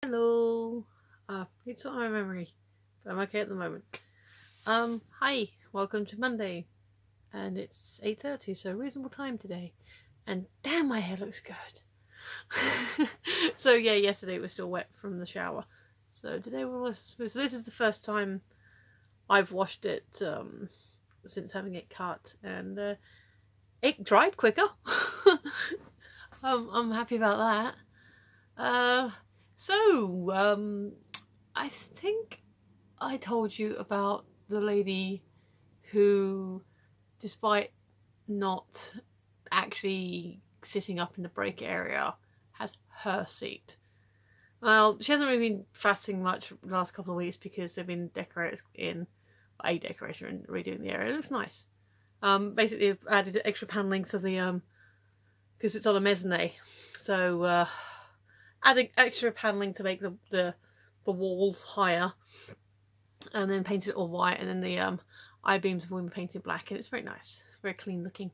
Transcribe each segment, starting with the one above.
Hello. It's not my memory, but I'm okay at the moment. Hi. Welcome to Monday, and it's 8:30, so reasonable time today. And damn, my hair looks good. So yeah, yesterday it was still wet from the shower. So today we're all smooth. So this is the first time I've washed it since having it cut, and it dried quicker. I'm happy about that. Uh, so I think I told you about the lady who, despite not actually sitting up in the break area, has her seat. Well, she hasn't really been fasting much the last couple of weeks because they've been a decorator and redoing the area. It looks nice. Basically, I've added extra paneling so the because it's on a mezzanine, so adding extra paneling to make the walls higher, and then painted it all white, and then the I-beams have all been painted black, and it's very nice, very clean looking.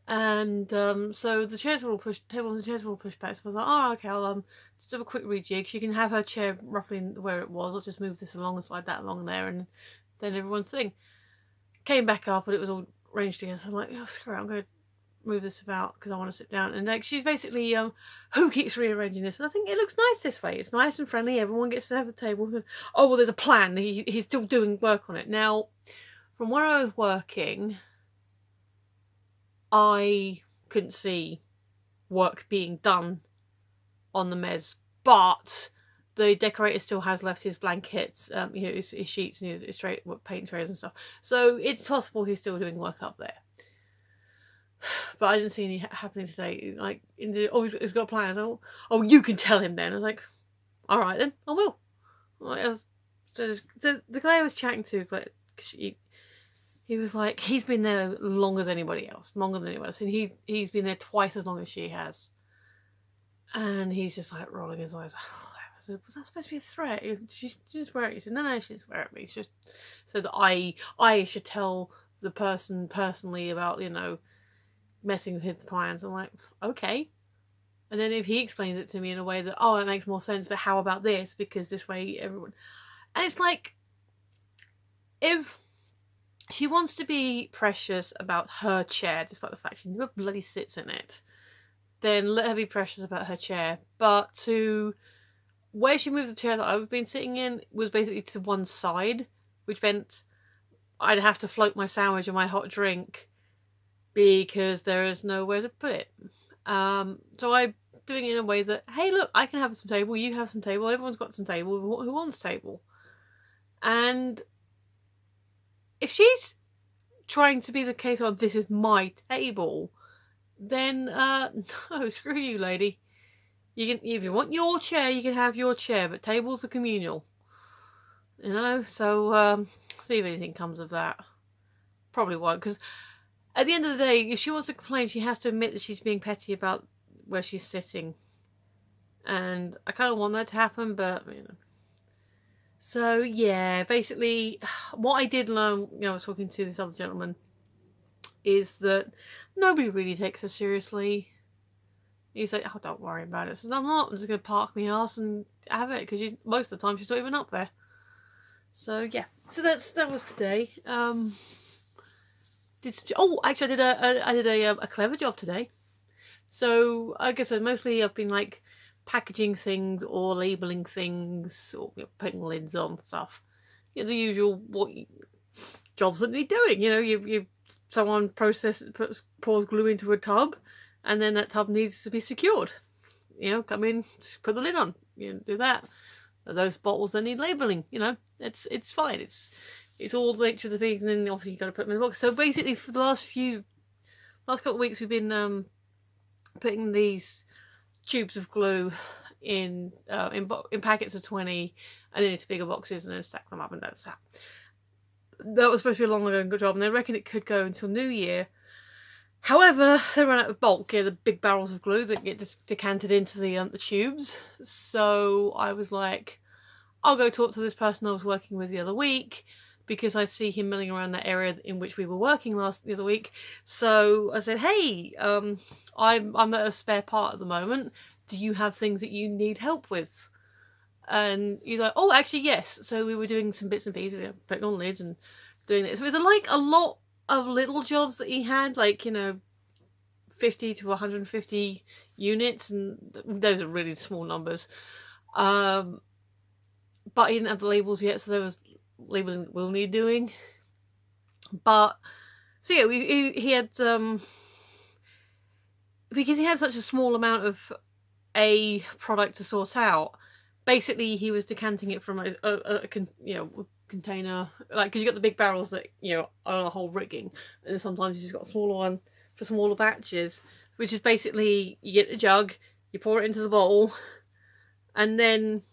And so the chairs were all pushed, tables and chairs were all pushed back. So I was like, oh, okay, I'll just have a quick rejig. She can have her chair roughly where it was. I'll just move this along and slide that along there, and then everyone's thing came back up, and it was all arranged together. So I'm like, oh, screw it, I'm going to move this about because I want to sit down. And like, she's basically, who keeps rearranging this? And I think it looks nice this way. It's nice and friendly. Everyone gets to have the table. Oh, well, there's a plan. He's still doing work on it. Now, from where I was working, I couldn't see work being done on the mez, but the decorator still has left his blankets, his sheets and his paint trays and stuff. So it's possible he's still doing work up there. But I didn't see any happening today. Like, he's got plans. Oh, you can tell him then. I was like, all right then, I will. So the guy I was chatting to, like, he was like, he's been there longer than anybody else, and he's been there twice as long as she has. And he's just like rolling his eyes. I said, was that supposed to be a threat? She didn't swear at you. He said, no, she didn't swear at me. It's just so that I should tell the person personally about, messing with his plans. I'm like, okay. And then if he explains it to me in a way that, oh, it makes more sense, but how about this? Because this way everyone... And it's like, if she wants to be precious about her chair, despite the fact she never bloody sits in it, then let her be precious about her chair. But where she moved the chair that I've been sitting in was basically to one side, which meant I'd have to float my sandwich or my hot drink because there is nowhere to put it. So I'm doing it in a way that, hey, look, I can have some table, you have some table, everyone's got some table, who wants table? And if she's trying to be the case of, this is my table, then no, screw you, lady. You can, if you want your chair, you can have your chair, but tables are communal. So see if anything comes of that. Probably won't, because at the end of the day, if she wants to complain, she has to admit that she's being petty about where she's sitting. And I kind of want that to happen, but, So, yeah, basically, what I did learn, I was talking to this other gentleman, is that nobody really takes her seriously. He's like, oh, don't worry about it. So I'm not. I'm just going to park my ass and have it, because most of the time she's not even up there. So, yeah. So that was today. Actually, I did a clever job today. So, like I said, mostly I've been like packaging things or labeling things or putting lids on stuff. The usual jobs that need doing. Someone pours glue into a tub, and then that tub needs to be secured. Come in, just put the lid on. Do that. Those bottles that need labeling. It's fine. It's all the nature of the things, and then obviously you've got to put them in the box. So basically, for the last couple of weeks, we've been putting these tubes of glue in packets of 20, and then into bigger boxes, and then stack them up, and that's that. That was supposed to be a long ago job, and they reckon it could go until New Year. However, they ran out of bulk, the big barrels of glue that get decanted into the tubes. So I was like, I'll go talk to this person I was working with the other week, because I see him milling around that area in which we were working the other week. So I said, hey, I'm at a spare part at the moment. Do you have things that you need help with? And he's like, oh, actually, yes. So we were doing some bits and pieces, putting on lids and doing this. So it was like a lot of little jobs that he had, like, 50 to 150 units, and those are really small numbers. But he didn't have the labels yet, so there was labeling that we'll need doing. But so yeah, he had because he had such a small amount of a product to sort out. Basically, he was decanting it from a container, like, because you got the big barrels that are on a whole rigging, and sometimes you just got a smaller one for smaller batches, which is basically you get a jug, you pour it into the bowl, and then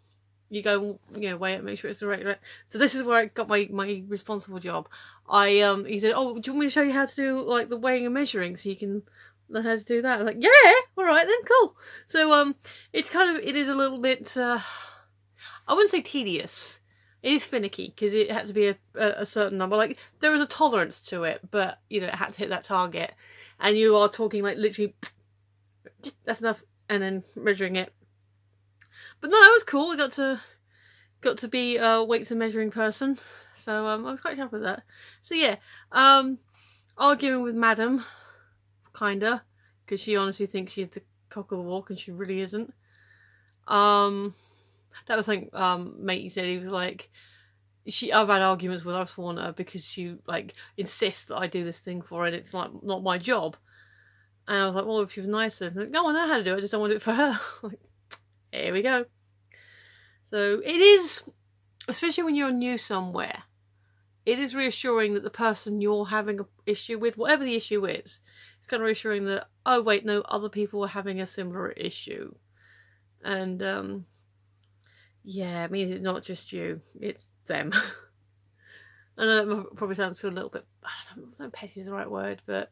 you go, weigh it, make sure it's the right. So this is where I got my responsible job. He said, "Oh, do you want me to show you how to do like the weighing and measuring, so you can learn how to do that?" I was like, "Yeah, all right then, cool." So it is a little bit. I wouldn't say tedious. It is finicky because it had to be a certain number. Like, there was a tolerance to it, but it had to hit that target. And you are talking like literally, that's enough, and then measuring it. But no, that was cool. I got to be a weights and measuring person, so I was quite happy with that. So yeah, arguing with Madam, kinda, because she honestly thinks she's the cock of the walk, and she really isn't. That was something matey said. He was like, I've had arguments with her, I've sworn at her, because she like insists that I do this thing for her, and it's like not my job. And I was like, well, if she was nicer, like, no, I know how to do it, I just don't want to do it for her. Like, here we go. So it is, especially when you're new somewhere, it is reassuring that the person you're having an issue with, whatever the issue is, it's kind of reassuring that, oh wait, no, other people are having a similar issue. And yeah, it means it's not just you, it's them. I know that probably sounds a little bit, I don't know, petty is the right word, but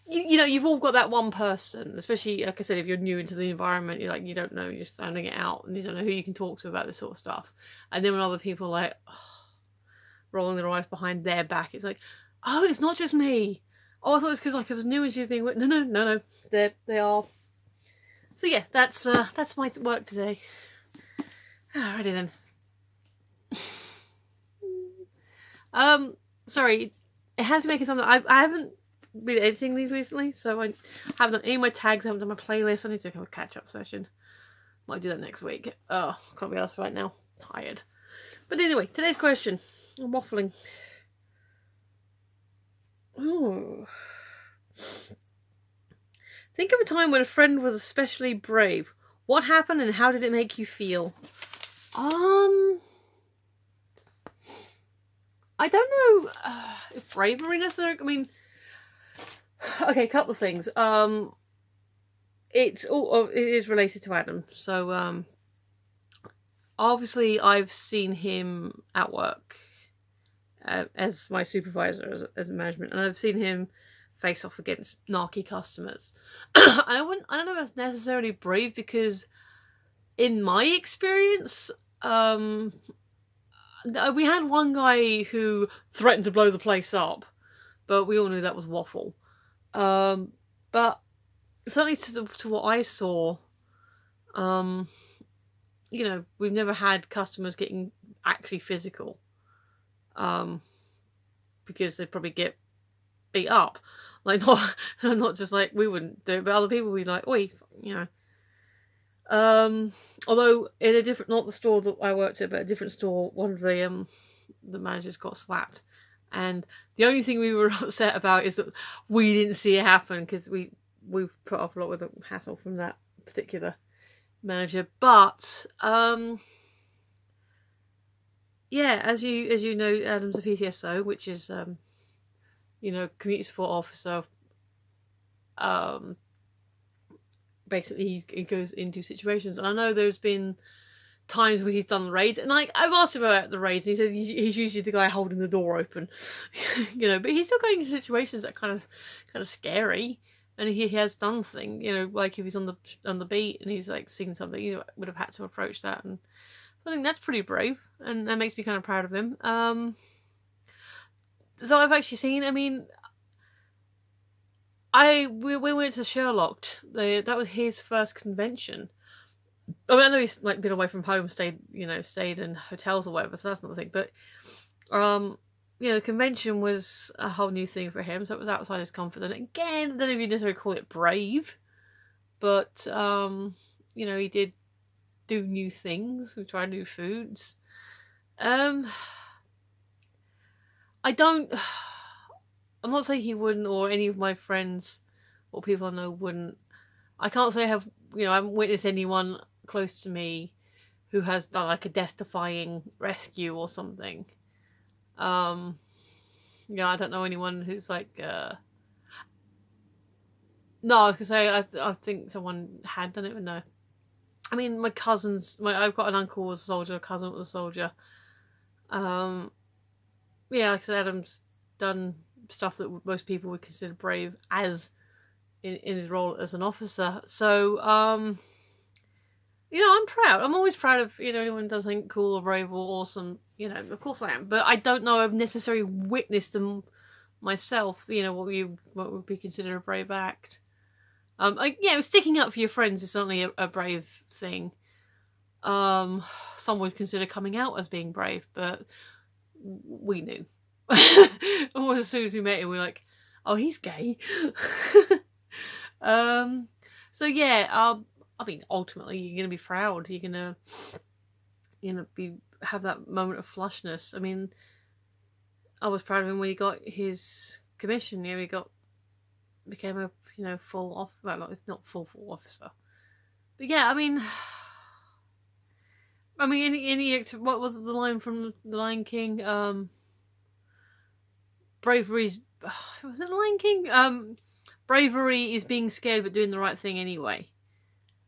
you've all got that one person, especially, like I said, if you're new into the environment, you're like, you don't know, you're just sounding it out, and you don't know who you can talk to about this sort of stuff. And then when other people are like, rolling their eyes behind their back, it's like, oh, it's not just me. Oh, I thought it was because like I was new and she was being, no, they are. So yeah, that's my work today. Alrighty then. Sorry, it has to make it something. I haven't been editing these recently, so I haven't done any of my tags. I haven't done my playlist. I need to have a catch-up session. Might do that next week. Oh, can't be asked right now. Tired. But anyway, today's question. I'm waffling. Oh. Think of a time when a friend was especially brave. What happened and how did it make you feel? I don't know if bravery necessarily. I mean, okay, a couple of things. It is related to Adam. So obviously I've seen him at work as my supervisor, as management, and I've seen him face off against narky customers. I don't know if that's necessarily brave, because in my experience, we had one guy who threatened to blow the place up, but we all knew that was waffle. But certainly to what I saw, we've never had customers getting actually physical, because they'd probably get beat up. Like, not just like we wouldn't do it, but other people would be like, oi, although in a different, not the store that I worked at, but a different store, one of the managers got slapped, and the only thing we were upset about is that we didn't see it happen, because we put off a lot with the hassle from that particular manager. But yeah, as you know, Adam's a PTSO, which is community support officer. Basically he goes into situations, and I know there's been times where he's done the raids, and like I've asked him about the raids, and he said he's usually the guy holding the door open. But he's still going into situations that kind of scary, and he has done things, like if he's on the beat and he's like seen something, would have had to approach that, and I think that's pretty brave, and that makes me kind of proud of him. Though I've actually seen, I mean, we went to Sherlock. That was his first convention, I mean, I know he's like been away from home, stayed in hotels or whatever, so that's not the thing. But the convention was a whole new thing for him, so it was outside his comfort zone. Again, I don't know if you necessarily call it brave, but he did do new things. We tried new foods. I'm not saying he wouldn't, or any of my friends or people I know wouldn't. I can't say I haven't witnessed anyone close to me who has done like a death-defying rescue or something. I don't know anyone who's like. No, I was gonna say I think someone had done it, but no. I mean, my cousins. I've got an uncle who was a soldier, a cousin was a soldier. Like I said, Adam's done stuff that most people would consider brave as in his role as an officer. So, I'm proud. I'm always proud of, anyone who does something cool or brave or awesome. Of course I am. But I don't know I've necessarily witnessed them myself, what would be considered a brave act. Sticking up for your friends is certainly a brave thing. Some would consider coming out as being brave, but we knew. Almost as soon as we met him, we were like, oh, he's gay. So yeah, I mean, ultimately, you're gonna be proud. You're gonna, have that moment of flushness. I mean, I was proud of him when he got his commission. He became a full off. Well, it's not full officer, but yeah, I mean, what was the line from The Lion King? Bravery's. Was it The Lion King? Bravery is being scared but doing the right thing anyway.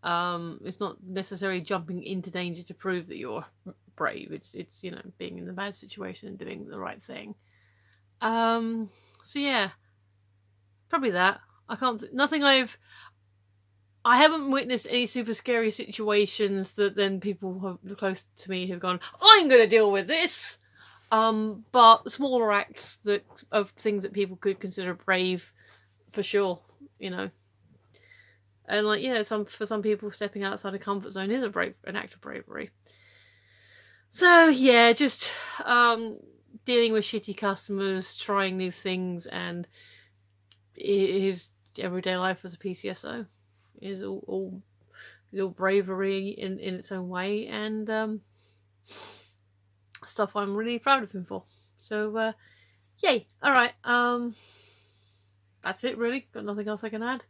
It's not necessarily jumping into danger to prove that you're brave. It's being in a bad situation and doing the right thing. So yeah, probably that. I haven't witnessed any super scary situations that then people who are close to me have gone, I'm going to deal with this. But smaller acts of things that people could consider brave, for sure, And for some people, stepping outside a comfort zone is an act of bravery. So yeah, just dealing with shitty customers, trying new things, and his everyday life as a PCSO is all bravery in its own way, and stuff I'm really proud of him for. So yay! All right, that's it really. Got nothing else I can add.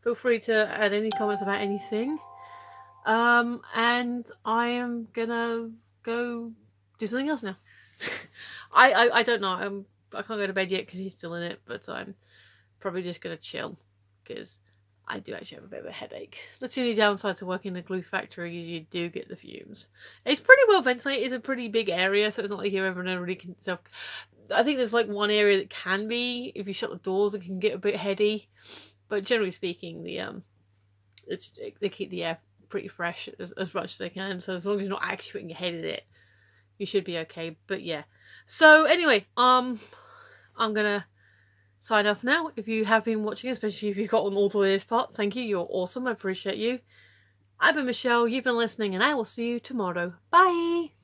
Feel free to add any comments about anything. And I am gonna go do something else now. I don't know. I can't go to bed yet because he's still in it, but I'm probably just gonna chill because I do actually have a bit of a headache. That's the only downside to working in a glue factory is you do get the fumes. It's pretty well ventilated. It's a pretty big area, so it's not like you're ever really I think there's like one area that can be, if you shut the doors, it can get a bit heady. But generally speaking, they keep the air pretty fresh as much as they can. So as long as you're not actually putting your head in it, you should be okay. But yeah. So anyway, I'm gonna sign off now. If you have been watching, especially if you've gotten all to this part, thank you. You're awesome. I appreciate you. I've been Michelle. You've been listening, and I will see you tomorrow. Bye.